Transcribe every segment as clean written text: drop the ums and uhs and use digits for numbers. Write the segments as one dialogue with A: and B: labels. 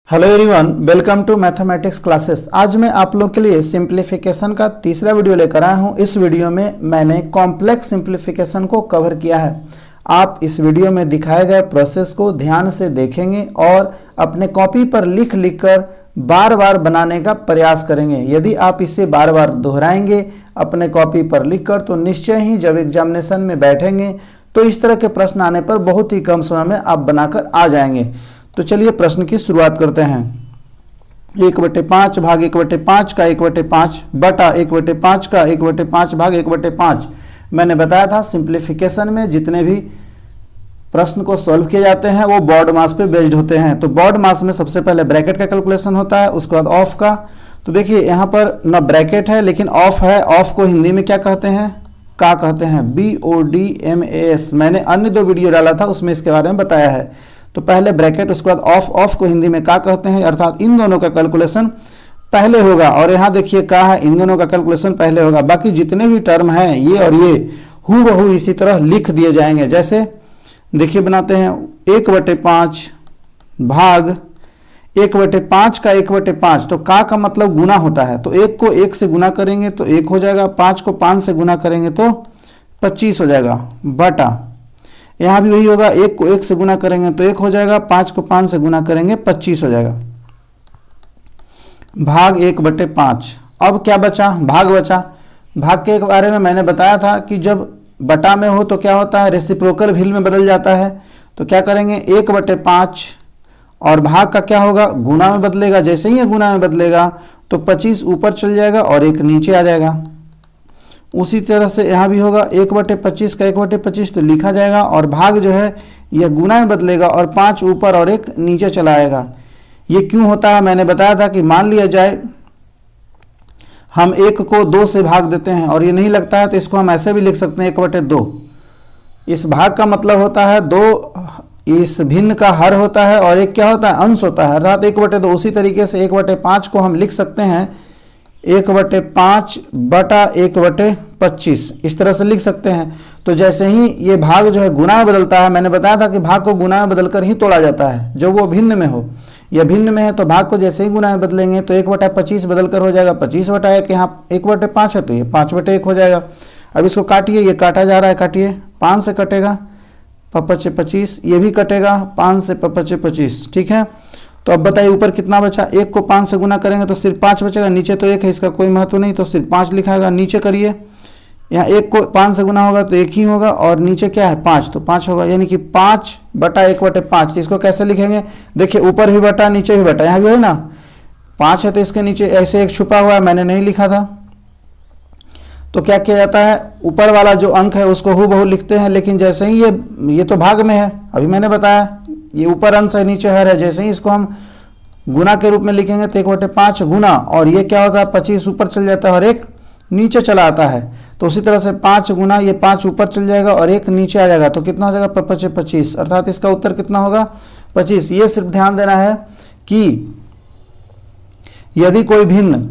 A: Hello everyone, welcome to mathematics classes. आज मैं आप लोग के लिए सिंप्लीफिकेशन का तीसरा वीडियो लेकर आया हूं। इस वीडियो में मैंने कॉम्प्लेक्स सिंप्लीफिकेशन को कवर किया है। आप इस वीडियो में दिखाए गए प्रोसेस को ध्यान से देखेंगे और अपने कॉपी पर लिख लिख कर बार बार बनाने का प्रयास करेंगे। यदि आप इसे बार बार दोहराएंगे अपने कॉपी पर लिखकर तो निश्चय ही जब एग्जामिनेशन में बैठेंगे तो इस तरह के प्रश्न आने पर बहुत ही कम समय में आप बनाकर आ जाएंगे। तो चलिए प्रश्न की शुरुआत करते हैं। 1/5 भाग 1/5 का 1/5 बटा 1/5 का 1/5 भाग 1/5। मैंने बताया था सिंप्लीफिकेशन में जितने भी प्रश्न को सॉल्व किए जाते हैं वो बॉड मास पे बेस्ड होते हैं। तो बॉड मास में सबसे पहले ब्रैकेट का कैलकुलेशन होता है, उसके बाद ऑफ का। तो देखिए यहाँ पर न ब्रैकेट है लेकिन ऑफ है। ऑफ को हिंदी में क्या कहते हैं? का कहते हैं, BODMAS। मैंने अन्य 2 वीडियो डाला था उसमें इसके बारे में बताया है। तो पहले ब्रैकेट उसके बाद ऑफ। ऑफ को हिंदी में का कहते हैं, अर्थात इन दोनों का कैलकुलेशन पहले होगा। और यहाँ देखिए का है, इन दोनों का कैलकुलेशन पहले होगा। बाकी जितने भी टर्म हैं ये और ये हूबहू इसी तरह लिख दिए जाएंगे। जैसे देखिए बनाते हैं 1/5 भाग 1/5 का 1/5। तो का मतलब गुना होता है, तो 1 को 1 से गुना करेंगे तो 1 हो जाएगा, 5 को 5 से गुना करेंगे तो 25 हो जाएगा, बटा यहाँ भी वही होगा, 1 को 1 से गुना करेंगे तो 1 हो जाएगा, 5 को 5 से गुना करेंगे 25 हो जाएगा, भाग 1/5। अब क्या बचा? भाग बचा। भाग के बारे में मैंने बताया था कि जब बटा में हो तो क्या होता है, रेसिप्रोकल भिल में बदल जाता है। तो क्या करेंगे, 1/5 और भाग का क्या होगा, गुना में बदलेगा। जैसे ही ये गुना में बदलेगा तो 25 ऊपर चल जाएगा और 1 नीचे आ जाएगा। उसी तरह से यहाँ भी होगा 1/25 का 1/25 तो लिखा जाएगा, और भाग जो है यह गुना में बदलेगा और 5 ऊपर और 1 नीचे चला आएगा। ये क्यों होता है? मैंने बताया था कि मान लिया जाए हम 1 को 2 से भाग देते हैं और ये नहीं लगता है तो इसको हम ऐसे भी लिख सकते हैं 1/2। इस भाग का मतलब होता है 2 इस भिन्न का हर होता है और 1 क्या होता है, अंश होता है, अर्थात 1/2। उसी तरीके से 1/5 को हम लिख सकते हैं 1/5 बटा 1/25, इस तरह से लिख सकते हैं। तो जैसे ही ये भाग जो है गुना में बदलता है, मैंने बताया था कि भाग को गुना में बदलकर ही तोड़ा जाता है जो वो भिन्न में हो। यह भिन्न में है तो भाग को जैसे ही गुना में बदलेंगे तो 1/25 बदलकर हो जाएगा 25/1। यहाँ 1/5 है तो ये 5/1 हो जाएगा। अब इसको काटिए, ये काटा जा रहा है, काटिए। 5 से कटेगा 5×5 ये भी कटेगा, 5 से 5×25, ठीक है। तो अब बताइए ऊपर कितना बचा? 1 को 5 से गुना करेंगे तो सिर्फ 5 बचेगा, नीचे तो 1 है, इसका कोई महत्व नहीं तो सिर्फ 5 लिखाएगा। नीचे करिए, यहाँ 1 को 5 से गुना होगा तो 1 ही होगा और नीचे क्या है 5, तो 5 होगा, यानी कि 5 बटा 1/5। तो इसको कैसे लिखेंगे? देखिए ऊपर भी बटा नीचे भी बटा, यहाँ भी है ना 5 है तो इसके नीचे ऐसे एक छुपा हुआ है, मैंने नहीं लिखा था। तो क्या किया जाता है, ऊपर वाला जो अंक है उसको हूबहू लिखते हैं, लेकिन जैसे ही ये तो भाग में है, अभी मैंने बताया ये ऊपर अंश है नीचे हर है। जैसे ही इसको हम गुना के रूप में लिखेंगे तो 1/5 गुना, और ये क्या होता है 25 ऊपर चल जाता है और 1 नीचे चला आता है। तो उसी तरह से 5 गुना ये 5 ऊपर चल जाएगा और 1 नीचे आ जाएगा, तो कितना हो जाएगा 5×25, अर्थात इसका उत्तर कितना होगा 25। ये सिर्फ ध्यान देना है कि यदि कोई भिन्न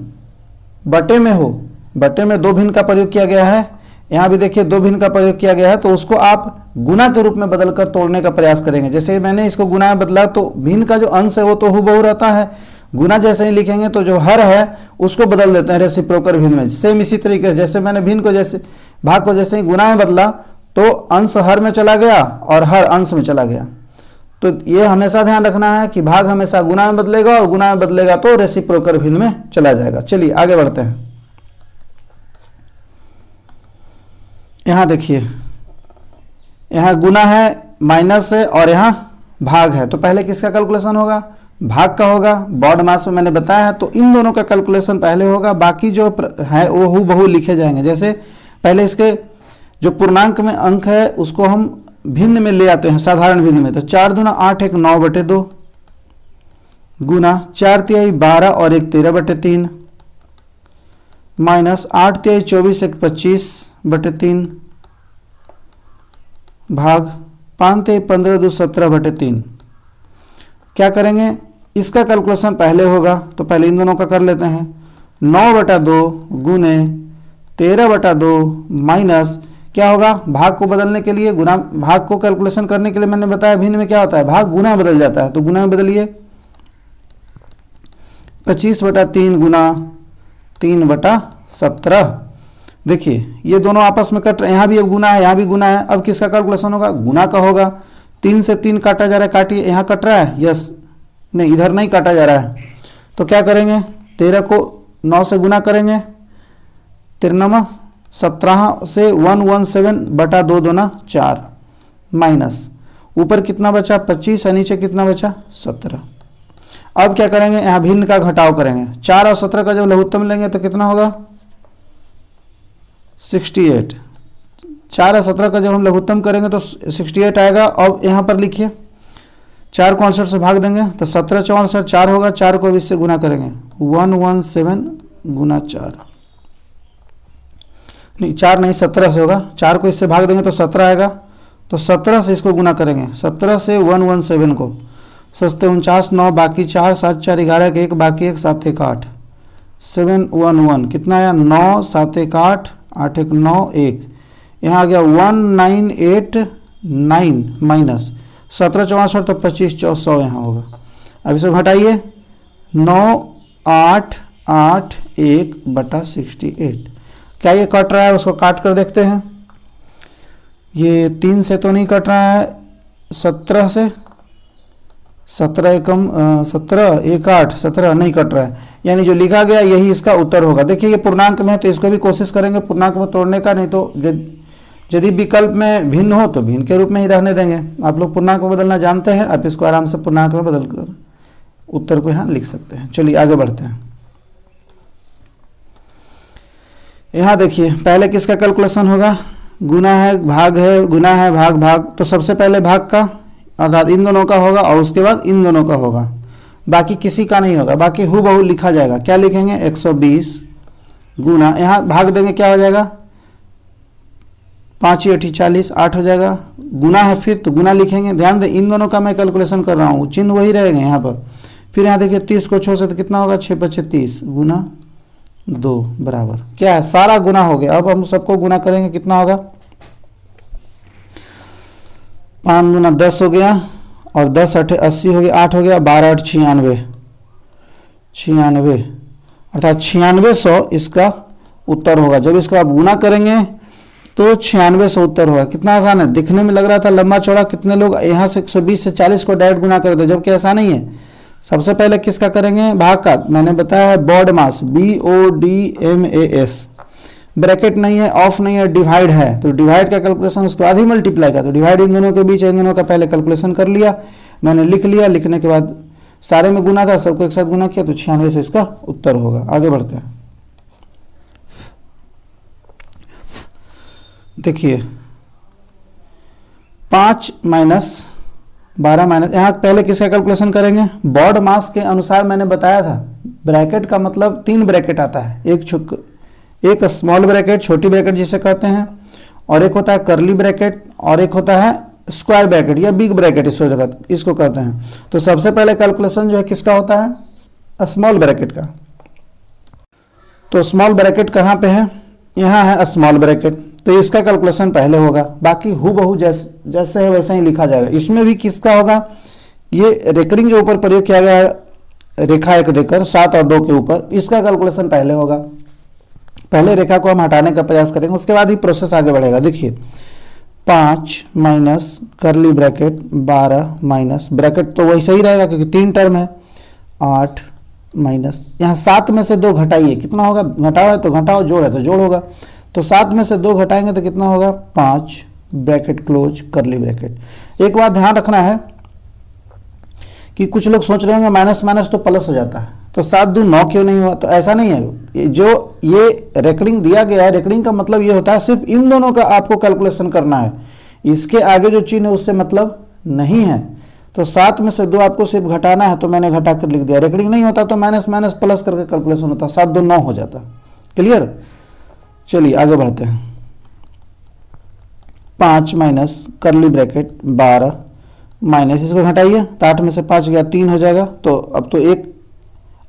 A: बटे में हो, बटे में 2 भिन्न का प्रयोग किया गया है, यहाँ भी देखिए 2 भिन्न का प्रयोग किया गया है, तो उसको आप गुना के रूप में बदलकर तोड़ने का प्रयास करेंगे। जैसे मैंने इसको गुना में बदला तो भिन्न का जो अंश है वो तो हूबहू रहता है, गुना जैसे ही लिखेंगे तो जो हर है उसको बदल देते हैं रेसिप्रोकल भिन्न में। सेम इसी तरीके से जैसे मैंने भिन्न को जैसे भाग को जैसे ही गुना में बदला तो अंश हर में चला गया और हर अंश में चला गया। तो ये हमेशा ध्यान रखना है कि भाग हमेशा गुना में बदलेगा और गुना में बदलेगा तो रेसिप्रोकल भिन्न में चला जाएगा। चलिए आगे बढ़ते हैं। यहाँ देखिए, यहाँ गुना है, माइनस है और यहाँ भाग है। तो पहले किसका कैलकुलेशन होगा? भाग का होगा। बॉड मास में मैंने बताया है तो इन दोनों का कैलकुलेशन पहले होगा, बाकी जो है वो हूबहू लिखे जाएंगे। जैसे पहले इसके जो पूर्णांक में अंक है उसको हम भिन्न में ले आते हैं, साधारण भिन्न में। तो 4 दूना 8 1 9/2 गुना 4×3 12 और 1 13/3 माइनस 8×3 24 1 25/3 भाग 5×3 15 2 17/3। क्या करेंगे, इसका कैलकुलेशन पहले होगा तो पहले इन दोनों का कर लेते हैं। 9/2 गुने 13/2 माइनस क्या होगा, भाग को बदलने के लिए गुना, भाग को कैलकुलेशन करने के लिए मैंने बताया भिन्न में क्या होता है, भाग गुना बदल जाता है, तो गुना में बदलिए 25/3 गुना 3/17। देखिए ये दोनों आपस में कट रहे हैं, यहाँ भी अब गुना है, यहाँ भी गुना है। अब किसका कैलकुलेशन होगा? गुना का होगा। 3 से 3 काटा जा रहा है, काटिए। यहाँ कट रहा है, यस, नहीं इधर नहीं काटा जा रहा है, तो क्या करेंगे? 13 को 9 से गुना करेंगे, 13 17 से 117/2 दूना 4 माइनस ऊपर कितना बचा? 25 और नीचे कितना बचा? 17। अब क्या करेंगे? यहाँ भिन्न का घटाव करेंगे। 4 और 17 का जब लघुत्तम लेंगे तो कितना होगा? 68। 4 और 17 का जब हम लघुत्तम करेंगे तो 68 आएगा। अब यहाँ पर लिखिए, 4 को 68 से भाग देंगे तो 17 64 4 होगा। 4 को अब इससे गुना करेंगे, 117 गुना 4, नहीं 4 नहीं 17 से होगा। 4 को इससे भाग देंगे तो 17 आएगा, तो 17 से इसको गुना करेंगे। 17 से 117 को, सस्ते 49 9 बाकी 4 7 4 11 के 1 बाकी 1 7 1 8 711 कितना आया? 9 7 1 8 8 1 9 1, यहाँ आ गया 1989 माइनस 17 64 तो 25 400 यहाँ होगा। अब इसे घटाइए, 9 8 8 1/68। क्या ये कट रहा है? उसको काट कर देखते हैं। ये 3 से तो नहीं कट रहा है, 17 से, 17 एकम 17 1 8 17 नहीं कट रहा है, यानी जो लिखा गया यही इसका उत्तर होगा। देखिए ये पूर्णांक में है तो इसको भी कोशिश करेंगे पूर्णांक में तोड़ने का, नहीं तो यदि विकल्प में भिन्न हो तो भिन्न के रूप में ही रहने देंगे। आप लोग पूर्णांक में बदलना जानते हैं, आप इसको आराम से पूर्णांक में बदल कर उत्तर को यहाँ लिख सकते हैं। चलिए आगे बढ़ते हैं। यहाँ देखिए पहले किसका कैलकुलेशन होगा? गुना है भाग है, गुना है भाग भाग, तो सबसे पहले भाग का अर्थात इन दोनों का होगा और उसके बाद इन दोनों का होगा, बाकी किसी का नहीं होगा। बाकी हूबहू लिखा जाएगा। क्या लिखेंगे? 120 गुना, यहाँ भाग देंगे क्या हो जाएगा? 5 8 40 8 हो जाएगा। गुना है फिर तो गुना लिखेंगे। ध्यान दें इन दोनों का मैं कैलकुलेशन कर रहा हूँ, चिन्ह वही रहेगा यहाँ पर। फिर यहाँ देखिए 30 को 6 से तो कितना होगा? 6 5 30 गुना 2 बराबर क्या है? सारा गुना हो गया। अब हम सबको गुना करेंगे, कितना होगा? 5 गुना 10 हो गया और 10 8 80 हो गया, 8 हो गया, 12 8 96 अर्थात 9600 इसका उत्तर होगा। जब इसका आप गुना करेंगे तो 9600 उत्तर होगा। कितना आसान है, दिखने में लग रहा था लंबा चौड़ा। कितने लोग यहाँ से 120 से 40 को डायरेक्ट गुना करते, जबकि ऐसा नहीं है। सबसे पहले किसका करेंगे? भाग का। मैंने बताया है बॉड मास, BODMAS, ब्रैकेट नहीं है, ऑफ नहीं है, डिवाइड है, तो डिवाइड का कैलकुलेशन उसके बाद ही मल्टीप्लाई का। तो डिवाइड इन दोनों के बीच, इन दोनों का पहले कैलकुलेशन कर लिया मैंने, लिख लिया। लिखने के बाद सारे में गुना था, सबको एक साथ गुना किया, तो 96 से इसका उत्तर होगा। आगे बढ़ते हैं। देखिए 5 माइनस 12 माइनस, यहाँ पहले किसका कैलकुलेशन करेंगे? बॉड मास के अनुसार मैंने बताया था। ब्रैकेट का मतलब 3 ब्रैकेट आता है, एक स्मॉल ब्रैकेट, छोटी ब्रैकेट जिसे कहते हैं, और एक होता है करली ब्रैकेट, और एक होता है स्क्वायर ब्रैकेट या बिग ब्रैकेट इसको कहते हैं। तो सबसे पहले कैलकुलेशन जो है किसका होता है? स्मॉल ब्रैकेट का। तो स्मॉल ब्रैकेट कहाँ पे है? यहाँ है स्मॉल ब्रैकेट, तो इसका कैलकुलेशन पहले होगा। बाकी हूबहू जैसे है वैसे ही लिखा जाएगा। इसमें भी किसका होगा? ये रेकरिंग जो ऊपर प्रयोग किया गया है रेखा एक देकर 7 और 2 के ऊपर, इसका कैलकुलेशन पहले होगा। पहले रेखा को हम हटाने का प्रयास करेंगे, उसके बाद ही प्रोसेस आगे बढ़ेगा। देखिए 5 माइनस करली ब्रैकेट 12 माइनस ब्रैकेट तो वैसे ही रहेगा क्योंकि 3 टर्म है, 8 माइनस यहाँ 7 में से 2 घटाइए, कितना होगा? घटाओ है तो घटाओ, जोड़ है तो जोड़ होगा। तो 7 में से 2 घटाएंगे तो कितना होगा? 5 ब्रैकेट क्लोज करली ब्रैकेट। एक बात ध्यान रखना है कि कुछ लोग सोच रहे होंगे माइनस माइनस तो प्लस हो जाता है, तो 7 दूनी 9 क्यों नहीं हुआ? तो ऐसा नहीं है। जो ये रेकरिंग दिया गया है, रेकरिंग का मतलब ये होता है सिर्फ इन दोनों का आपको कैलकुलेशन करना है, इसके आगे जो चिन्ह है उससे मतलब नहीं है। तो 7 में से 2 आपको सिर्फ घटाना है, तो मैंने घटा कर लिख दिया। रेकरिंग नहीं होता तो माइनस माइनस प्लस करके कैलकुलेशन होता, 7 2 9 हो जाता। क्लियर? चलिए आगे बढ़ते हैं। 5 माइनस करली ब्रैकेट 12 माइनस, इसको घटाइए तो 8 में से 5 गया 3 हो जाएगा। तो अब तो एक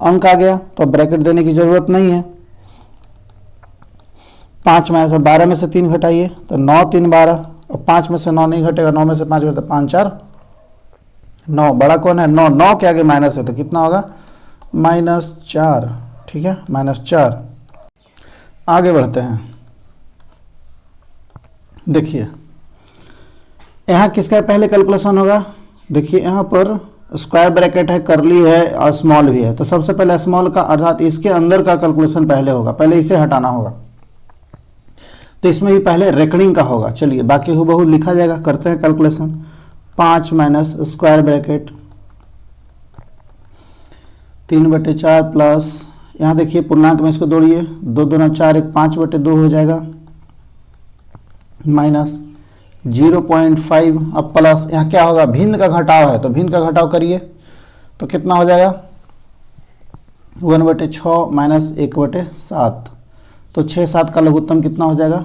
A: अंक आ गया, तो अब ब्रैकेट देने की जरूरत नहीं है। 5 माइनस 12 में से 3 घटाइए तो 9 3 12, अब 5 में से 9 नहीं घटेगा, 9 में से 5 घटेगा, 5 4 9, बड़ा कौन है? 9 के आगे माइनस है तो कितना होगा? -4, ठीक है, -4। आगे बढ़ते हैं। देखिए यहाँ किसका पहले कैलकुलेशन होगा। देखिए यहाँ पर स्क्वायर ब्रैकेट है, करली है और स्मॉल भी है, तो सबसे पहले स्मॉल का अर्थात इसके अंदर का कैलकुलेशन पहले होगा, पहले इसे हटाना होगा। तो इसमें भी पहले रेकनिंग का होगा। चलिए बाकी हूबहू लिखा जाएगा, करते हैं calculation. 5 minus square bracket 3/4 plus, यहाँ देखिए पूर्णांक में इसको दौड़िए, 2 दूना 4, 1 5/2 हो जाएगा, माइनस 0.5, अब प्लस यहाँ क्या होगा, भिन्न का घटाव है तो भिन्न का घटाव करिए तो कितना हो जाएगा 1/6 माइनस 1/7, तो 6 7 का लघुत्तम कितना हो जाएगा,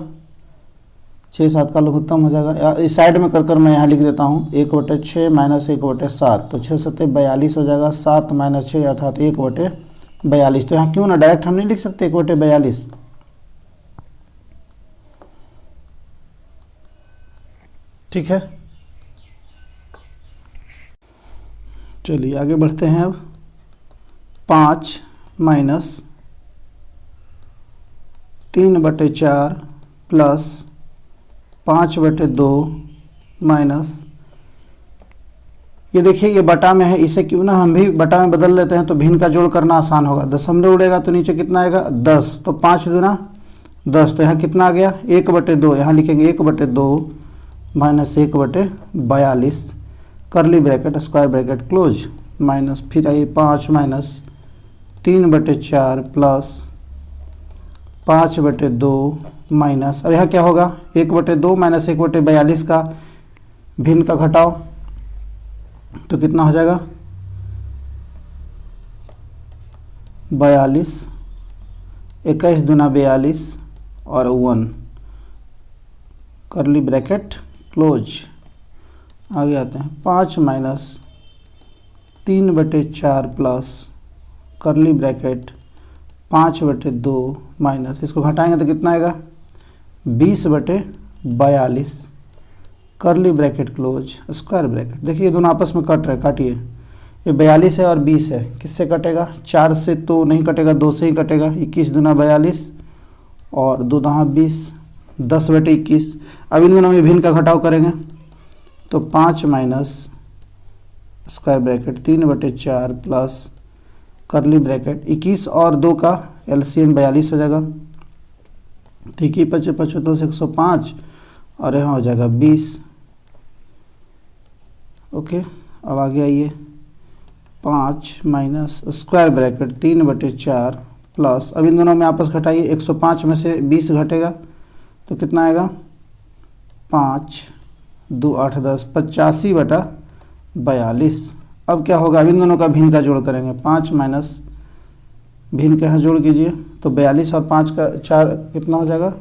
A: 6 7 का लघुत्तम हो जाएगा। इस साइड में कर मैं यहाँ लिख देता हूँ 1/6 माइनस 1/7, तो 6 7 42 हो जाएगा, 7 माइनस 6 अर्थात 1/42। तो यहाँ क्यों ना डायरेक्ट हम नहीं लिख सकते 1/42। ठीक है, चलिए आगे बढ़ते हैं। अब 5 माइनस 3/4 प्लस 5/2 माइनस, ये देखिए ये बटा में है, इसे क्यों ना हम भी बटा में बदल लेते हैं तो भिन्न का जोड़ करना आसान होगा। दशमलव उड़ेगा तो नीचे कितना आएगा 10, तो 5 दूना 10, तो यहाँ कितना आ गया 1/2, यहाँ लिखेंगे 1/2 माइनस 1/42, करली bracket square bracket close, minus फिर आइए 5 माइनस 3/4 प्लस 5/2 माइनस, अब यहाँ क्या होगा 1/2 माइनस 1/42 का भिन्न का घटाव, तो कितना हो जाएगा 42, 21 दूना 42 और 1, करली ब्रैकेट क्लोज। आगे आते हैं 5 माइनस 3/4 प्लस करली ब्रैकेट 5/2 माइनस, इसको घटाएंगे तो कितना आएगा 20/42, करली ब्रैकेट क्लोज स्क्वायर ब्रैकेट। देखिए ये दोनों आपस में कट रहे, काटिए, ये 42 है और 20 है, किससे कटेगा 4 से तो नहीं कटेगा, 2 से ही कटेगा, 21 दूना 42 और 2 दहा 20, 10/21। अब इन दोनों में भिन्न का घटाव करेंगे तो 5 माइनस स्क्वायर ब्रैकेट 3/4 प्लस करली ब्रैकेट 21 और 2 का एलसीएम 42 हो जाएगा, तो 21 × 5 = 105 और यहाँ हो जाएगा 20। ओके, अब आगे आइए 5 माइनस स्क्वायर ब्रैकेट 3/4 प्लस, अब इन दोनों में आपस घटाइए, 105 में से 20 घटेगा तो कितना आएगा 5 2 8 10 85/42। अब क्या होगा, अब इन दोनों का भिन्न का जोड़ करेंगे, 5 माइनस भिन्न के यहाँ जोड़ कीजिए तो 42 और 5 का 4 कितना हो जाएगा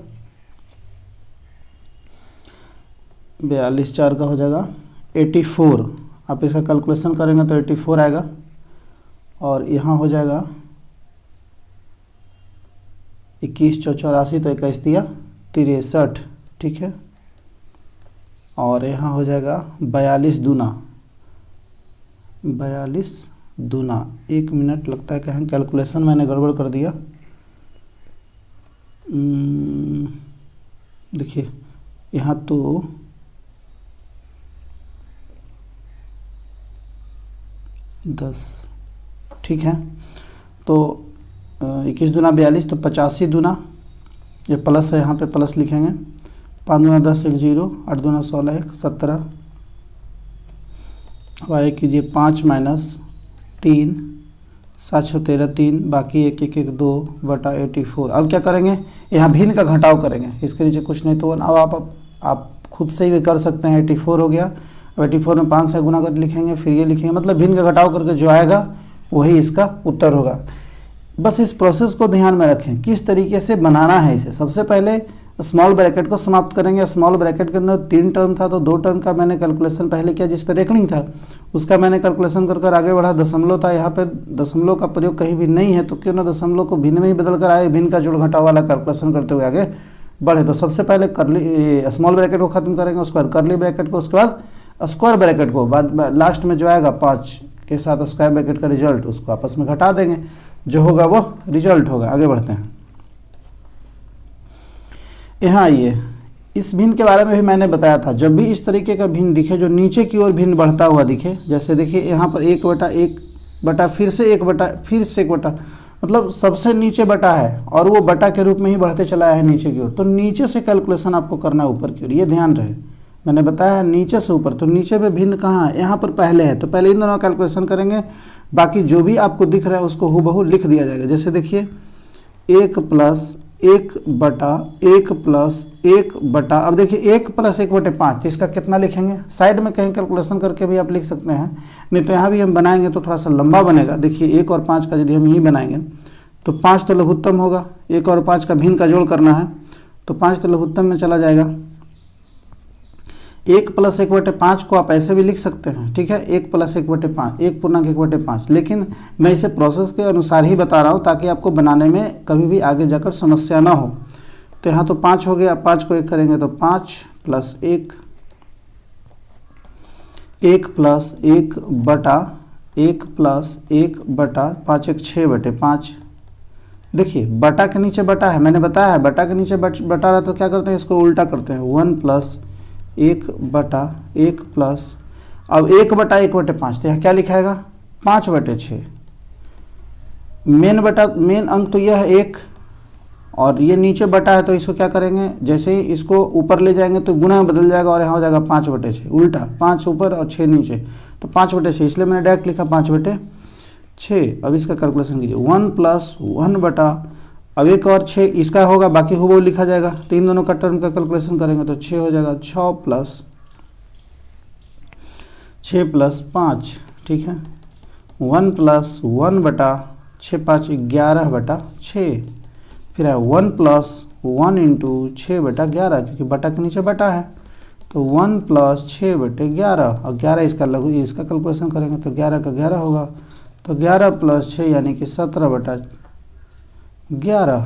A: 42 4 का हो जाएगा 84। आप इसका कैलकुलेशन करेंगे तो 84 आएगा और यहाँ हो जाएगा 21 × 4 = 84, तो 21 दिया 63, ठीक है, और यहाँ हो जाएगा 42 दूना 1 मिनट लगता है, कहीं कैलकुलेशन मैंने गड़बड़ कर दिया। देखिए यहाँ तो दस, ठीक है, तो 21 दूना 42, तो 85 दूना, ये प्लस है यहाँ पे प्लस लिखेंगे, 5 दूना 10 1 0, 8 दूना 16 1 17, अब आए कीजिए 5 माइनस 3 7 13 3, बाकी 1 1 1 2/84। अब क्या करेंगे, यहाँ भिन्न का घटाव करेंगे, इसके नीचे कुछ नहीं तो 1। अब आप खुद से ही भी कर सकते हैं, 84 हो गया, अब 84 में 5 से गुना कर लिखेंगे, फिर ये लिखेंगे, मतलब भिन्न का घटाव करके जो आएगा वही इसका उत्तर होगा। बस इस प्रोसेस को ध्यान में रखें, किस तरीके से बनाना है इसे। सबसे पहले स्मॉल ब्रैकेट को समाप्त करेंगे, स्मॉल ब्रैकेट के अंदर 3 टर्म था तो 2 टर्म का मैंने कैलकुलेशन पहले किया, जिस पर रेकनिंग था उसका मैंने कैलकुलेशन कर आगे बढ़ा। दशमलव था, यहाँ पे दशमलव का प्रयोग कहीं भी नहीं है, तो क्यों ना दशमलव को भिन्न में ही बदल कर आए, भिन्न का जोड़ घटाव वाला कैलकुलेशन करते हुए आगे बढ़े। तो सबसे पहले करली स्मॉल ब्रैकेट को खत्म करेंगे, उसके बाद करली ब्रैकेट को, उसके बाद स्क्वायर ब्रैकेट को, बाद लास्ट में जो आएगा 5 के साथ स्क्वायर ब्रैकेट का रिजल्ट, उसको आपस में घटा देंगे, जो होगा वो रिजल्ट होगा। आगे बढ़ते हैं। यहाँ आइए, इस भिन्न के बारे में भी मैंने बताया था। जब भी इस तरीके का भिन्न दिखे जो नीचे की ओर भिन्न बढ़ता हुआ दिखे, जैसे देखिए यहाँ पर 1/1 फिर से 1/1 मतलब सबसे नीचे बटा है और वो बटा के रूप में ही बढ़ते चला है नीचे की ओर, तो नीचे से कैलकुलेशन आपको करना है ऊपर की ओर, ये ध्यान रहे। मैंने बताया है नीचे से ऊपर, तो नीचे में भिन्न कहाँ है, यहाँ पर पहले है, तो पहले इन दोनों कैलकुलेशन करेंगे, बाकी जो भी आपको दिख रहा है उसको हूबहू लिख दिया जाएगा। जैसे देखिए 1+1 अब देखिए 1+1/5, तो इसका कितना लिखेंगे, साइड में कहीं कैलकुलेशन करके भी आप लिख सकते हैं, नहीं तो यहाँ भी हम बनाएंगे तो थोड़ा सा लंबा बनेगा। देखिए 1 और 5 का यदि हम यही बनाएंगे तो 5 तो लघुत्तम होगा, 1 और 5 का भिन्न का जोड़ करना है तो 5 तो लघुत्तम में चला जाएगा। 1+1/5 को आप ऐसे भी लिख सकते हैं, ठीक है, 1+1/5, 1.1/5, लेकिन मैं इसे प्रोसेस के अनुसार ही बता रहा हूँ ताकि आपको बनाने में कभी भी आगे जाकर समस्या ना हो। तो यहाँ तो 5 हो गया, 5 को 1 करेंगे तो 5 + 1, 1+1/5, 6/5। देखिए बटा के नीचे बटा है, मैंने बताया है बटा के नीचे बटा रहा, तो क्या करते हैं, इसको उल्टा करते हैं, 1+1 प्लस अब 1/1/5, तो यह क्या लिखाएगा 5/6। मेन अंक तो यह है 1 और ये नीचे बटा है, तो इसको क्या करेंगे, जैसे ही इसको ऊपर ले जाएंगे तो गुना में बदल जाएगा और यहाँ हो जाएगा 5/6, उल्टा 5 ऊपर और 6 नीचे, तो 5/6, इसलिए मैंने डायरेक्ट लिखा 5/6। अब इसका कैलकुलेशन कीजिए, 1+1 अब 1 और 6 इसका होगा, बाकी हूबहू लिखा जाएगा, तो इन दोनों का टर्म का कैलकुलेशन करेंगे तो 6 हो जाएगा, 6+5, ठीक है, 1+1/6 5 11/6, फिर है 1+1 × 6/11, क्योंकि बटा के नीचे बटा है, तो 1+6/11 और 11 इसका कैलकुलेशन करेंगे तो 11 का 11 होगा, तो 11 + 6 यानी कि 17/11,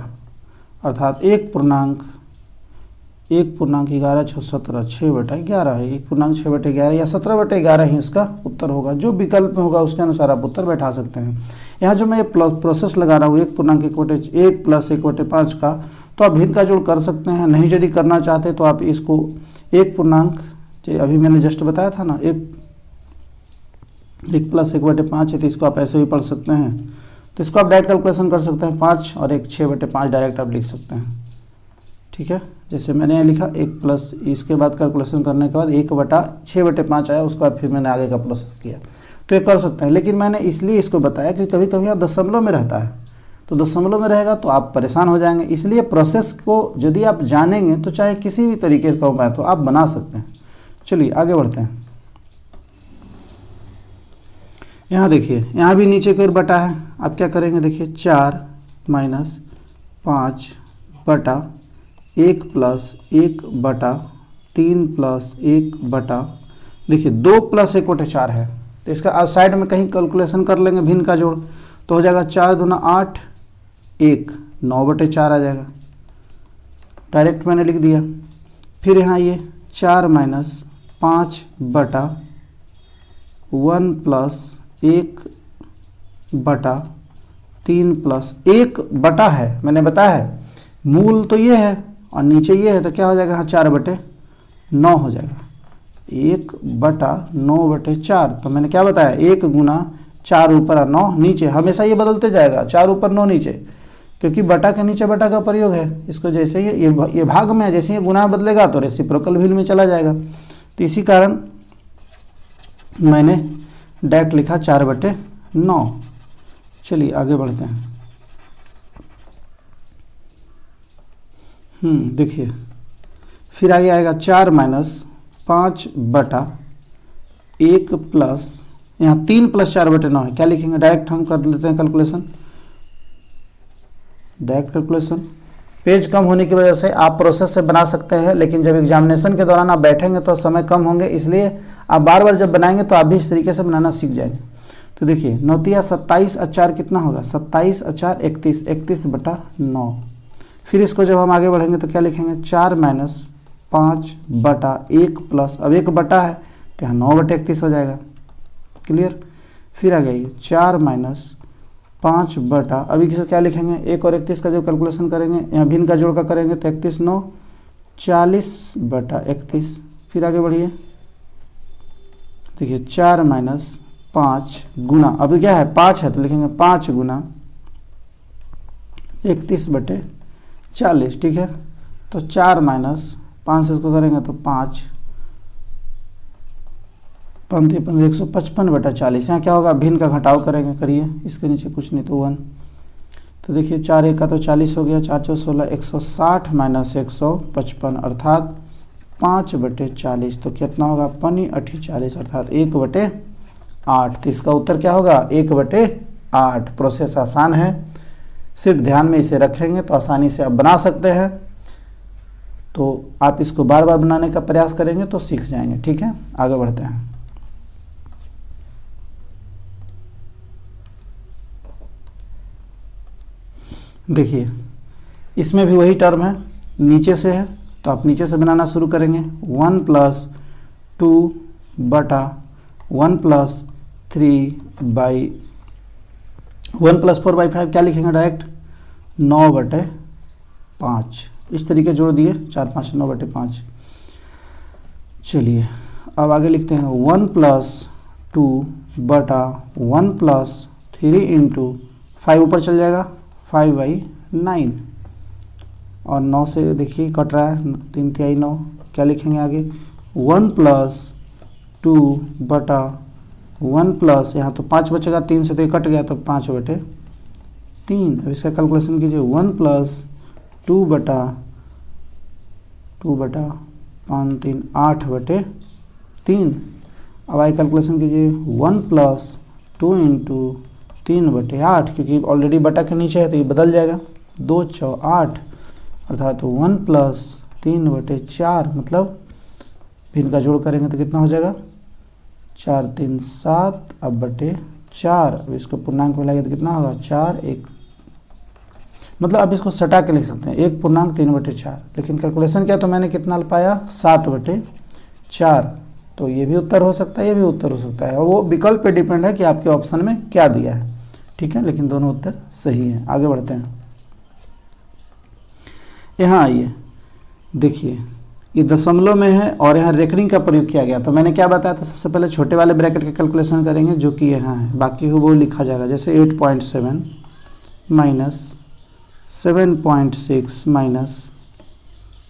A: अर्थात 1.11 6 17 6/11 है, 1.6/11 या 17/11 ही इसका उत्तर होगा। जो विकल्प में होगा उसके अनुसार आप उत्तर बैठा सकते हैं। यहाँ जो मैं ये प्रोसेस लगा रहा हूँ 1+1/5 का, तो आप भिन्न का जोड़ कर सकते हैं, नहीं यदि करना चाहते तो आप इसको 1 अभी मैंने जस्ट बताया था ना, 1+1/5 है, तो इसको आप ऐसे भी पढ़ सकते हैं, तो इसको आप डायरेक्ट कैलकुलेशन कर सकते हैं, 5 और 1 6/5 डायरेक्ट आप लिख सकते हैं, ठीक है। जैसे मैंने यहाँ लिखा 1 प्लस, इसके बाद कैलकुलेशन करने के बाद 1/6/5 आया, उसके बाद फिर मैंने आगे का प्रोसेस किया, तो ये कर सकते हैं। लेकिन मैंने इसलिए इसको बताया कि कभी कभी यहाँ दशमलव में रहता है, तो दशमलव में रहेगा तो आप परेशान हो जाएंगे, इसलिए प्रोसेस को यदि आप जानेंगे तो चाहे किसी भी तरीके का उपाय तो आप बना सकते हैं। चलिए आगे बढ़ते हैं। यहाँ देखिए, यहाँ भी नीचे की ओर बटा है, आप क्या करेंगे, देखिए 4 - 5 बटा 1 + 1/3 + 1/, देखिए 2 + 1/4 है, तो इसका आप साइड में कहीं कैलकुलेशन कर लेंगे भिन्न का जोड़, तो हो जाएगा 4 दूना 8, 1 9/4 आ जाएगा, डायरेक्ट मैंने लिख दिया। फिर यहाँ ये 4 - 5 बटा 1 + 1/3 + 1 है, मैंने बताया है मूल तो ये है और नीचे ये है, तो क्या हो जाएगा, हाँ 4/9 हो जाएगा, 1/9/4। तो मैंने क्या बताया, 1 × 4 ऊपर और 9 नीचे, हमेशा ये बदलते जाएगा, 4 ऊपर 9 नीचे, क्योंकि बटा के नीचे बटा का प्रयोग है। इसको जैसे ही ये भाग में है, जैसे ही गुना बदलेगा तो रेसिप्रोकल भिन्न में चला जाएगा, तो इसी कारण मैंने डायरेक्ट लिखा 4/9। चलिए आगे बढ़ते हैं। देखिए फिर आगे आएगा 4 - 5 बटा 1 प्लस, यहाँ 3 + 4/9 है, क्या लिखेंगे, डायरेक्ट हम कर लेते हैं कैलकुलेशन, डायरेक्ट कैलकुलेशन। पेज कम होने की वजह से आप प्रोसेस से बना सकते हैं, लेकिन जब एग्जामिनेशन के दौरान आप बैठेंगे तो समय कम होंगे, इसलिए आप बार बार जब बनाएंगे तो आप भी इस तरीके से बनाना सीख जाएंगे। तो देखिए 9 × 27 = 4 कितना होगा, 27 × 4 31, 31/9। फिर इसको जब हम आगे बढ़ेंगे तो क्या लिखेंगे, 4 - 5 बटा 1 प्लस, अब 1 बटा है तो यहाँ 9/31 हो जाएगा, क्लियर। फिर आ गया ये 4 माइनस 5 बटा, अभी किसे क्या लिखेंगे, 1 और 31 का जब कैलकुलेशन करेंगे, यहाँ भिन्न का जोड़ का करेंगे तो 31 9 40 बटा 31। फिर आगे बढ़िए, देखिए 4 माइनस 5 गुना, अभी क्या है 5 है तो लिखेंगे 5 गुना 31 बटे 40, ठीक है। तो 4 माइनस 5 से इसको करेंगे तो 5 15 15 155 बटा 40। यहाँ क्या होगा, भिन्न का घटाव करेंगे, करिए, इसके नीचे कुछ नहीं तो 1। तो देखिए 4 1 का तो 40 हो गया, 4 4 16 160 माइनस 155 अर्थात 5 बटे 40। तो कितना होगा, 5 40 अर्थात 1 बटे 8। तो इसका उत्तर क्या होगा, 1 बटे 8। प्रोसेस आसान है, सिर्फ ध्यान में इसे रखेंगे तो आसानी से आप बना सकते हैं। तो आप इसको बार बार बनाने का प्रयास करेंगे तो सीख जाएंगे, ठीक है। आगे बढ़ते हैं। देखिए इसमें भी वही टर्म है, नीचे से है तो आप नीचे से बनाना शुरू करेंगे। 1 + 2 बटा 1 + 3 बाई 1 + 4 बाई 5 क्या लिखेंगे डायरेक्ट, 9 बटे 5। इस तरीके जोड़ दिए, 4 5 9 बटे 5। चलिए अब आगे लिखते हैं 1 + 2 बटा 1 + 3 इंटू 5 ऊपर चल जाएगा 5/9 और 9 से देखिए कट रहा है, 3 तिहाई 9। क्या लिखेंगे आगे, 1 + 2 बटा 1 + यहाँ तो 5 बचेगा, 3 से तो ये कट गया तो 5 बटे 3। अब इसका कैलकुलेशन कीजिए, 1 + 2 बटा 5 3 8 बटे 3। अब आगे कैलकुलेशन कीजिए, 1 + 2 इंटू 3 बटे 8, क्योंकि ऑलरेडी बटा के नीचे है तो ये बदल जाएगा, 2 4 8 अर्थात 1 + 3 बटे 4। मतलब भिन्न का जोड़ करेंगे तो कितना हो जाएगा, 4 3 7 अब बटे 4। अब इसको पूर्णांक में लाएंगे तो कितना होगा, 4 1, मतलब आप इसको सटा के लिख सकते हैं 1 पूर्णांक 3 बटे 4। लेकिन कैलकुलेशन क्या तो मैंने कितना पाया, 7 बटे 4। तो ये भी उत्तर हो सकता है, ये भी उत्तर हो सकता है, और वो विकल्प पे डिपेंड है कि आपके ऑप्शन में क्या दिया है, ठीक है। लेकिन दोनों उत्तर सही हैं। आगे बढ़ते हैं, यहाँ आइए, देखिए ये दशमलव में है और यहाँ रेकरिंग का प्रयोग किया गया। तो मैंने क्या बताया था, सबसे पहले छोटे वाले ब्रैकेट का कैलकुलेशन करेंगे जो कि यहाँ है, बाकी वो लिखा जाएगा। जैसे 8.7 माइनस 7.6 माइनस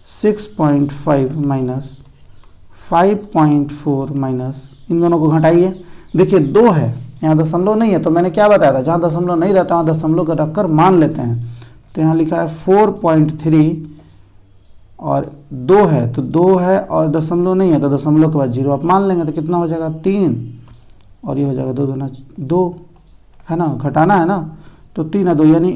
A: 6.5 माइनस 5.4 माइनस, इन दोनों को घटाइए। देखिए 2 है, यहाँ दशमलव नहीं है, तो मैंने क्या बताया था, जहाँ दशमलव नहीं रहता वहाँ दशमलव का रखकर मान लेते हैं। तो यहाँ लिखा है 4.3 और 2 है तो 2 है और दशमलव नहीं है तो दशमलव के बाद 0 आप मान लेंगे तो कितना हो जाएगा, 3 और ये हो जाएगा 2 दूना 2 है ना, घटाना है ना, तो 3 है 2 यानी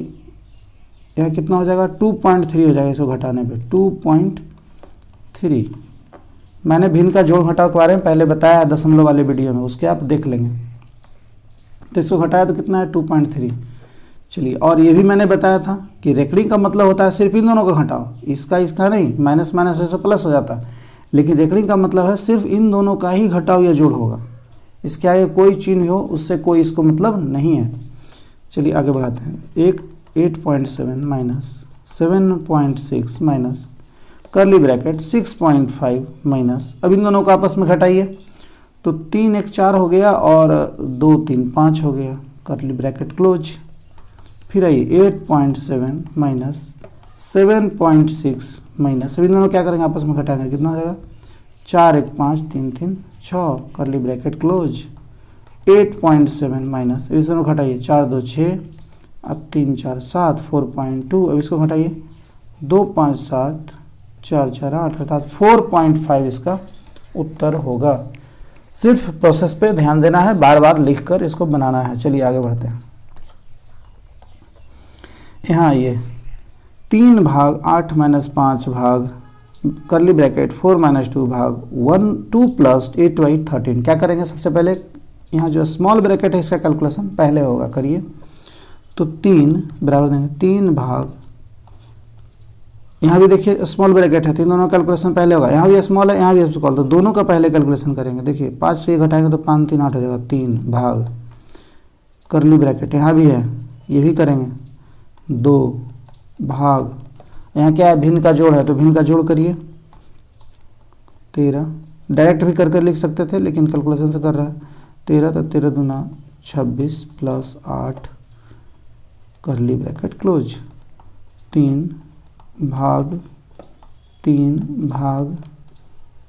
A: यहाँ कितना हो जाएगा, 2.3 हो जाएगा इसको घटाने पे, 2.3। मैंने भिन्न का जोड़ घटाव के बारे में पहले बताया है दशमलव वाले वीडियो में, उसके आप देख लेंगे। तो इसको घटाया तो कितना है, 2.3। चलिए, और ये भी मैंने बताया था कि रेकरिंग का मतलब होता है सिर्फ इन दोनों का घटाव, इसका नहीं, माइनस माइनस ऐसे प्लस हो जाता है। लेकिन रेकरिंग का मतलब है सिर्फ इन दोनों का ही घटाव या जोड़ होगा, इसके आगे कोई चिन्ह हो उससे कोई इसको मतलब नहीं है। चलिए आगे बढ़ाते हैं, 8.7 minus 7.6 minus curly bracket 6.5 minus, अब इन दोनों को आपस में घटाइए तो 3 1 4 हो गया और 2 3 5 हो गया, कर्ली ब्रैकेट क्लोज। फिर आइए 8.7 माइनस 7.6 माइनस, अब इन दोनों क्या करेंगे आपस में घटाएंगे, कितना हो जाएगा, 4 1 5 3 3 6 कर्ली ब्रैकेट क्लोज। 8.7 माइनस, इस दोनों घटाइए, 4 2 6 अब 3 4 7 4.2, अब इसको घटाइए 2 5 7 4 4 8 अर्थात 4.5 इसका उत्तर होगा। सिर्फ प्रोसेस पे ध्यान देना है, बार बार लिखकर इसको बनाना है। चलिए आगे बढ़ते हैं, यहाँ ये 3 भाग 8 माइनस 5 भाग कर्ली ब्रैकेट 4 माइनस 2 भाग 1 2 प्लस 8/13। क्या करेंगे, सबसे पहले यहाँ जो स्मॉल ब्रैकेट है इसका कैलकुलेशन पहले होगा, करिए। तो 3 बराबर देंगे 3 भाग, यहाँ भी देखिए स्मॉल ब्रैकेट है, तो इन दोनों कैलकुलेशन पहले होगा, यहाँ भी स्मॉल है यहाँ भी स्मॉल, तो दोनों का पहले कैलकुलेशन करेंगे। देखिए 5 से ये घटाएंगे तो 5 3 8 हो जाएगा, 3 भाग करली ब्रैकेट, यहाँ भी है, ये भी करेंगे, 2 भाग, यहाँ क्या है, भिन्न का जोड़ है तो भिन्न का जोड़ करिए, 13, डायरेक्ट भी कर लिख सकते थे लेकिन कैलकुलेशन से कर रहा है, 13 तो 13 दूना 26 प्लस 8 करली ब्रैकेट क्लोज, 3 भाग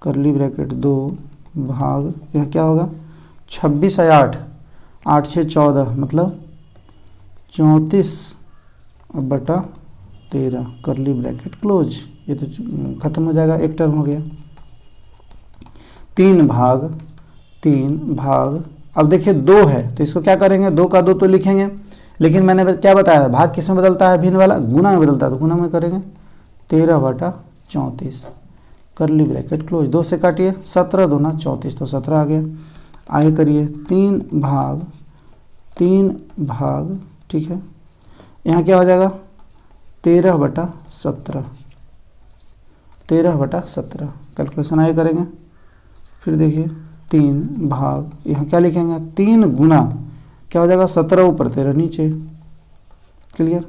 A: करली ब्रैकेट 2 भाग, यह क्या होगा, 26 है 8, 8 6 14 मतलब 34 बटा 13 करली ब्रैकेट क्लोज, ये तो खत्म हो जाएगा, एक टर्म हो गया। 3 भाग, अब देखिए 2 है तो इसको क्या करेंगे, 2 का 2 तो लिखेंगे, लेकिन मैंने क्या बताया है, भाग किस में बदलता है, भिन्न वाला गुना में बदलता है, तो गुना में करेंगे, 13 बटा 34 करली ब्रैकेट क्लोज, 2 से काटिए, 17 दूना 34 तो 17 आ गया। आगे करिए 3 भाग, ठीक है, यहाँ क्या हो जाएगा, 13 बटा 17 कैलकुलेशन आगे करेंगे। फिर देखिए 3 भाग, यहाँ क्या लिखेंगे, 3 गुना क्या हो जाएगा, 17 ऊपर 13 नीचे, क्लियर।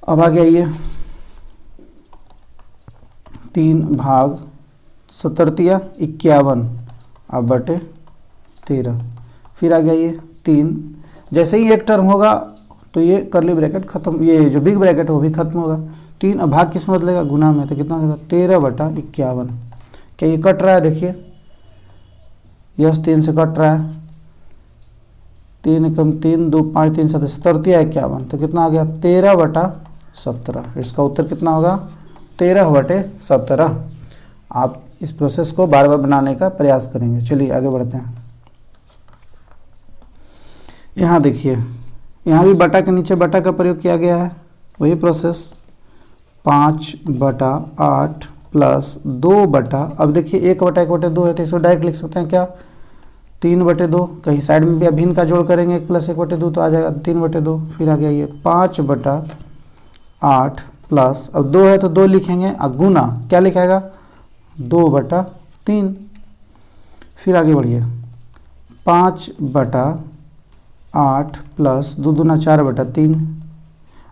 A: अब आगे आइए, 3 भाग 17 51 अब बटे 13, फिर आ गया 3, जैसे ही एक टर्म होगा तो ये करली ब्रैकेट खत्म, ये जो बिग ब्रैकेट है वो भी खत्म होगा। 3 अब भाग किस में बदलेगा, गुना में, तो कितना हो जाएगा, 13 बटा 51, क्या ये कट रहा है, देखिए यस 3 से कट रहा है, 3 एकम 3 2 5 3 7 17 51, तो कितना आ गया, 13 बटा 17, इसका उत्तर कितना होगा, 13 बटे 17। आप इस प्रोसेस को बार बार बनाने का प्रयास करेंगे। चलिए आगे बढ़ते हैं। यहाँ देखिए, यहाँ भी बटा के नीचे बटा का प्रयोग किया गया है, वही प्रोसेस, 5 बटा 8 प्लस 2 बटा, अब देखिए 1 बटा 1 बटे 2 है तो इसको डायरेक्ट लिख सकते हैं क्या, 3 बटे 2, कहीं साइड में भी अब भिन्न का जोड़ करेंगे, 1 प्लस 1 बटे 2 तो आ जाएगा 3 बटे 2, फिर आ गया ये 5 बटा 8 प्लस, अब 2 है तो 2 लिखेंगे, और गुना क्या लिखाएगा, 2 बटा 3, फिर आगे बढ़िए, 5 बटा 8 प्लस 2 दूना 4 बटा 3,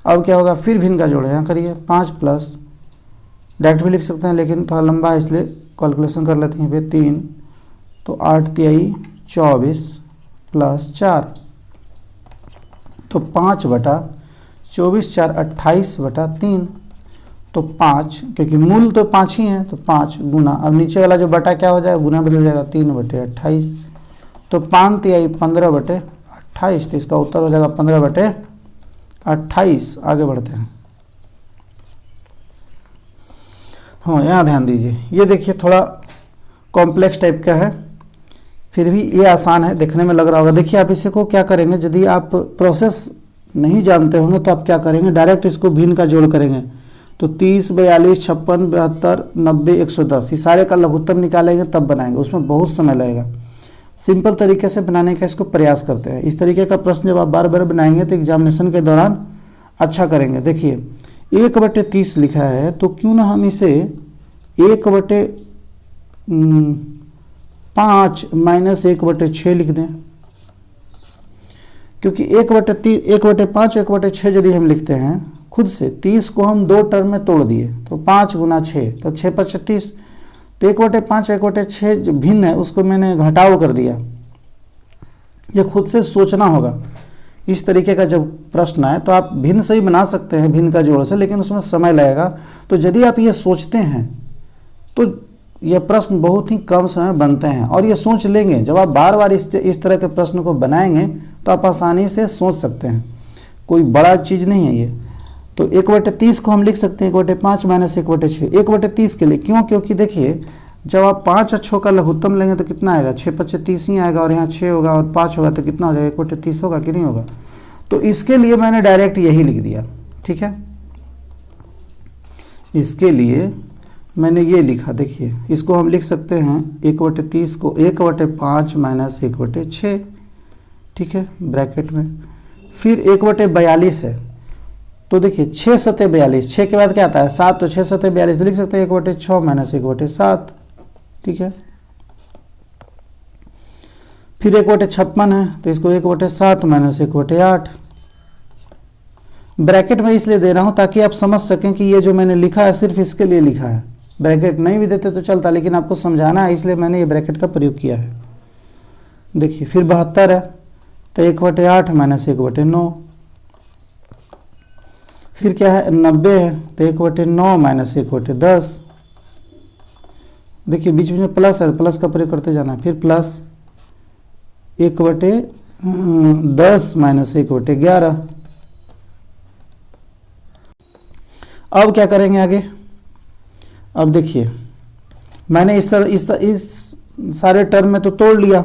A: अब क्या होगा, फिर भिन्न का जोड़ है, यहाँ करिए 5 प्लस, डायरेक्ट भी लिख सकते हैं लेकिन थोड़ा लंबा है इसलिए कैलकुलेशन कर लेते हैं, फिर 3 तो 8 तिहाई 24 प्लस 4, तो 5 बटा 24 4 28 बटा 3, तो 5, क्योंकि मूल तो 5 ही है तो 5 गुना, अब नीचे वाला जो बटा क्या हो जाएगा, गुना बदल जाएगा, 3 बटे 28, तो 5 तिहाई 15 बटे 28, तो इसका उत्तर हो जाएगा 15 बटे 28। आगे बढ़ते हैं। हाँ यहाँ ध्यान दीजिए, ये देखिए थोड़ा कॉम्प्लेक्स टाइप का है, फिर भी ये आसान है, देखने में लग रहा होगा। देखिए आप इसे को क्या करेंगे, यदि आप प्रोसेस नहीं जानते होंगे तो आप क्या करेंगे, डायरेक्ट इसको भिन्न का जोड़ करेंगे, तो 30 42 56 72 90 110 ये सारे का लघुत्तम निकालेंगे तब बनाएंगे, उसमें बहुत समय लगेगा। सिंपल तरीके से बनाने का इसको प्रयास करते हैं। इस तरीके का प्रश्न जब आप बार बार बनाएंगे तो एग्जामिनेशन के दौरान अच्छा करेंगे। देखिए 1/30 लिखा है तो क्यों ना हम इसे 1/5 माइनस 1/6 लिख दें, क्योंकि 1/5 1/6 यदि हम लिखते हैं खुद से, 30 को हम 2 टर्म में तोड़ दिए तो 5 गुना 6 तो 6 × 36, तो 1/5 1/6 जो भिन्न है उसको मैंने घटाव कर दिया। ये खुद से सोचना होगा। इस तरीके का जब प्रश्न आए तो आप भिन्न से ही बना सकते हैं, भिन्न का जोड़ से, लेकिन उसमें समय लगेगा। तो यदि आप ये सोचते हैं तो ये प्रश्न बहुत ही कम समय में बनते हैं, और ये सोच लेंगे। जब आप बार बार इस तरह के प्रश्न को बनाएंगे तो आप आसानी से सोच सकते हैं, कोई बड़ा चीज़ नहीं है ये। तो 1/30 को हम लिख सकते हैं 1/5 माइनस 1/6, 1/30 के लिए। क्यों? क्योंकि देखिए जब आप 5 अक्षरों का लघुत्तम लेंगे तो कितना आएगा, 6 × 5 30 ही आएगा, और यहाँ 6 होगा और 5 होगा तो कितना हो जाएगा, 1/30 होगा कि नहीं होगा। तो इसके लिए मैंने डायरेक्ट यही लिख दिया, ठीक है। इसके लिए मैंने ये लिखा, देखिए इसको हम लिख सकते हैं 1/30 को 1/5 माइनस 1/6, ठीक है, ब्रैकेट में। फिर 1/42 है तो देखिए 6 × 7 = 42, 6 के बाद क्या आता है 7, तो 6 × 7 = 42, तो लिख सकते हैं 1/6 माइनस 1/7, ठीक है। फिर 1/56 है तो इसको 1/7 माइनस 1/8। ब्रैकेट में इसलिए दे रहा हूँ ताकि आप समझ सकें कि ये जो मैंने लिखा है सिर्फ इसके लिए लिखा है। ब्रैकेट नहीं भी देते तो चलता, लेकिन आपको समझाना है इसलिए मैंने ये ब्रैकेट का प्रयोग किया है। देखिए फिर 72 है तो 1/8 माइनस 1/9। फिर क्या है 90 है तो 1/9 माइनस 1/10। देखिए बीच में प्लस है, प्लस का प्रयोग करते जाना। फिर प्लस 1/10 माइनस 1/11। अब क्या करेंगे आगे? अब देखिए मैंने इस सारे टर्म में तो तोड़ लिया।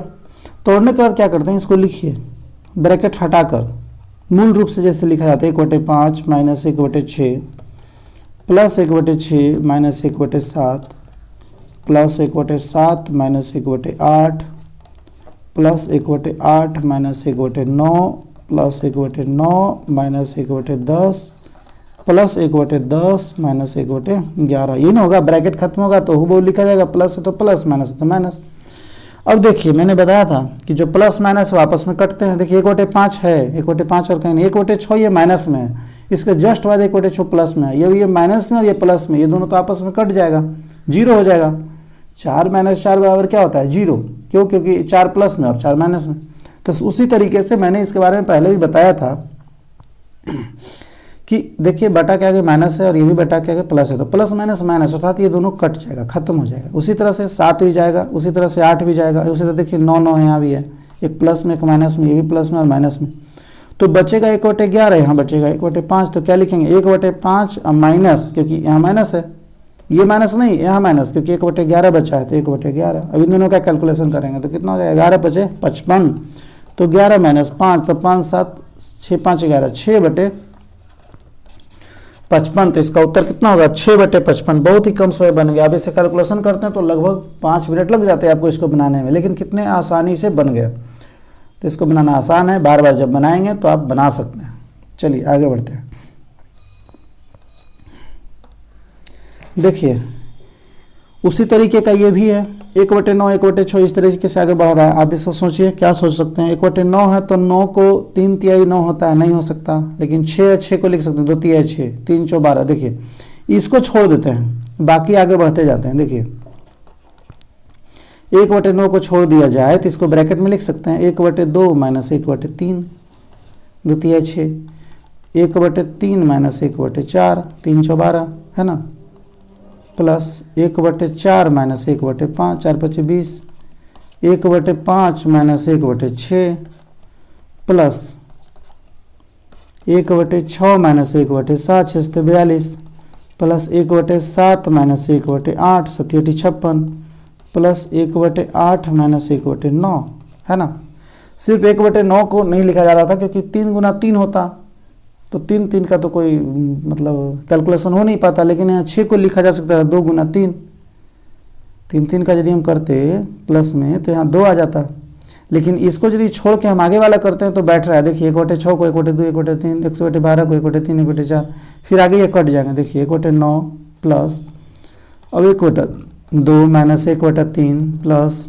A: तोड़ने के बाद क्या करते हैं, इसको लिखिए ब्रैकेट हटाकर मूल रूप से जैसे लिखा जाता है 1/5 minus 1/6 plus 1/6 minus 1/7 plus 1/7 minus 1/8 plus 1/8 minus 1/9 plus 1/9 minus 1/10 plus 1/10 minus 1/11। ये ना होगा, ब्रैकेट खत्म होगा तो हूबहू लिखा जाएगा, प्लस है तो प्लस, माइनस है तो माइनस। अब देखिए मैंने बताया था कि जो प्लस माइनस वापस में कटते हैं। देखिए 1/5 है, 1/5 और कहीं नहीं, 1/6 ये माइनस में है, इसके जस्ट बाद 1/6 प्लस में है। ये माइनस में और ये प्लस में, ये दोनों तो आपस में कट जाएगा, जीरो हो जाएगा। 4 - 4 बराबर क्या होता है? जीरो। क्यों? क्योंकि 4 प्लस में और 4 माइनस में। तो उसी तरीके से मैंने इसके बारे में पहले भी बताया था कि देखिए बटा क्या है माइनस है और ये भी बटा क्या है प्लस है, तो प्लस माइनस माइनस अर्थात ये दोनों कट जाएगा, खत्म हो जाएगा। उसी तरह से 7 भी जाएगा, उसी तरह से 8 भी जाएगा, उसी तरह देखिए 9 है, यहाँ भी है, एक प्लस में एक माइनस में, ये भी प्लस में और माइनस में। तो बचेगा 1/11, यहाँ बचेगा 1/5। तो क्या लिखेंगे 1/5 माइनस, क्योंकि यहाँ माइनस है, ये माइनस नहीं यहाँ माइनस, क्योंकि 1/11 बचा है तो 1/11। अब इन दोनों का कैलकुलेशन करेंगे तो कितना हो जाएगा 11 बचे 55, तो 11 माइनस 5 तो 5 7 6 5 11 6/55। तो इसका उत्तर कितना होगा 6/55। बहुत ही कम समय बन गया। अब इसे कैलकुलेशन करते हैं तो लगभग 5 मिनट लग जाते हैं आपको इसको बनाने में, लेकिन कितने आसानी से बन गया। तो इसको बनाना आसान है, बार बार जब बनाएंगे तो आप बना सकते हैं। चलिए आगे बढ़ते हैं। देखिए उसी तरीके का ये भी है, 1/9 1/6 इस तरीके से आगे बढ़ रहा है। आप इसको सोचिए, क्या सोच सकते हैं? 1/9 है तो 9 को 3/3 9 होता है, नहीं हो सकता। लेकिन 6 को लिख सकते हैं, 2/3 6 3 4 12। देखिए इसको छोड़ देते हैं, बाकी आगे बढ़ते जाते हैं। देखिए 1/9 को छोड़ दिया जाए तो इसको ब्रैकेट में लिख सकते हैं 1/2 माइनस 1/3 2/3 6 1/3 माइनस 1/4 3 4 12 है ना, plus 1/4 minus 1/5 4 5 20 1/5 minus 1/6 plus 1/6 minus 1/7 6 42 plus 1/7 minus 1/8 7 56 plus 1/8 minus 1/9 है ना। सिर्फ 1/9 को नहीं लिखा जा रहा था क्योंकि 3 × 3 होता तो 3 3 का तो कोई मतलब कैलकुलेशन हो नहीं पाता, लेकिन यहाँ 6 को लिखा जा सकता है 2 × 3 3 3 का यदि हम करते प्लस में तो यहाँ 2 आ जाता। लेकिन इसको यदि छोड़ के हम आगे वाला करते हैं तो बैठ रहा है। देखिए 1/6 को 1/2 1/3 1/12 को 1/3 1/4, फिर आगे ये कट जाएंगे। देखिए 1/9 प्लस अब 1/2 minus 1/3 plus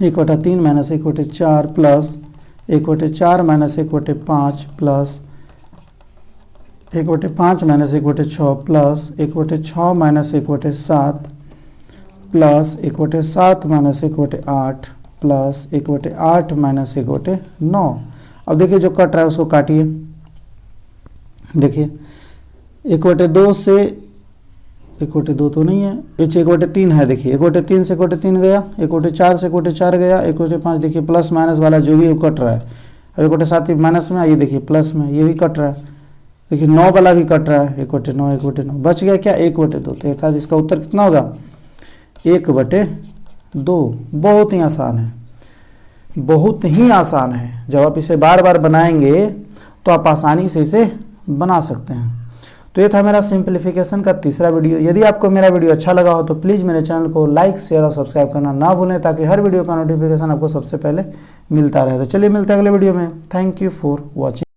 A: 1/3 minus 1/4 plus 1/4 minus 1/5 plus 1/5 minus 1/6 plus 1/6 minus 1/7 plus 1/7 minus 1/8 plus 1/8 minus 1/9। अब देखिए जो कट रहा है उसको काटिए। देखिए 1/2 से 1/2 तो नहीं है, 1/3 है। देखिए 1/3 से 1/3 गया, 1/4 से 1/4 गया, 1/5 देखिए प्लस माइनस वाला जो भी कट रहा है। अब 1/7 माइनस में, ये देखिए प्लस में, ये भी कट रहा है। देखिए 9 वाला भी कट रहा है, 1/9 1/9 बच गया क्या 1/2। तो अर्थात इसका उत्तर कितना होगा 1/2। बहुत ही आसान है, बहुत ही आसान है। जब आप इसे बार बार बनाएंगे तो आप आसानी से इसे बना सकते हैं। तो ये था मेरा सिंप्लीफिकेशन का तीसरा वीडियो। यदि आपको मेरा वीडियो अच्छा लगा हो तो प्लीज़ मेरे चैनल को लाइक शेयर और सब्सक्राइब करना ना भूलें, ताकि हर वीडियो का नोटिफिकेशन आपको सबसे पहले मिलता रहे। तो चलिए मिलते हैं अगले वीडियो में। Thank you for watching.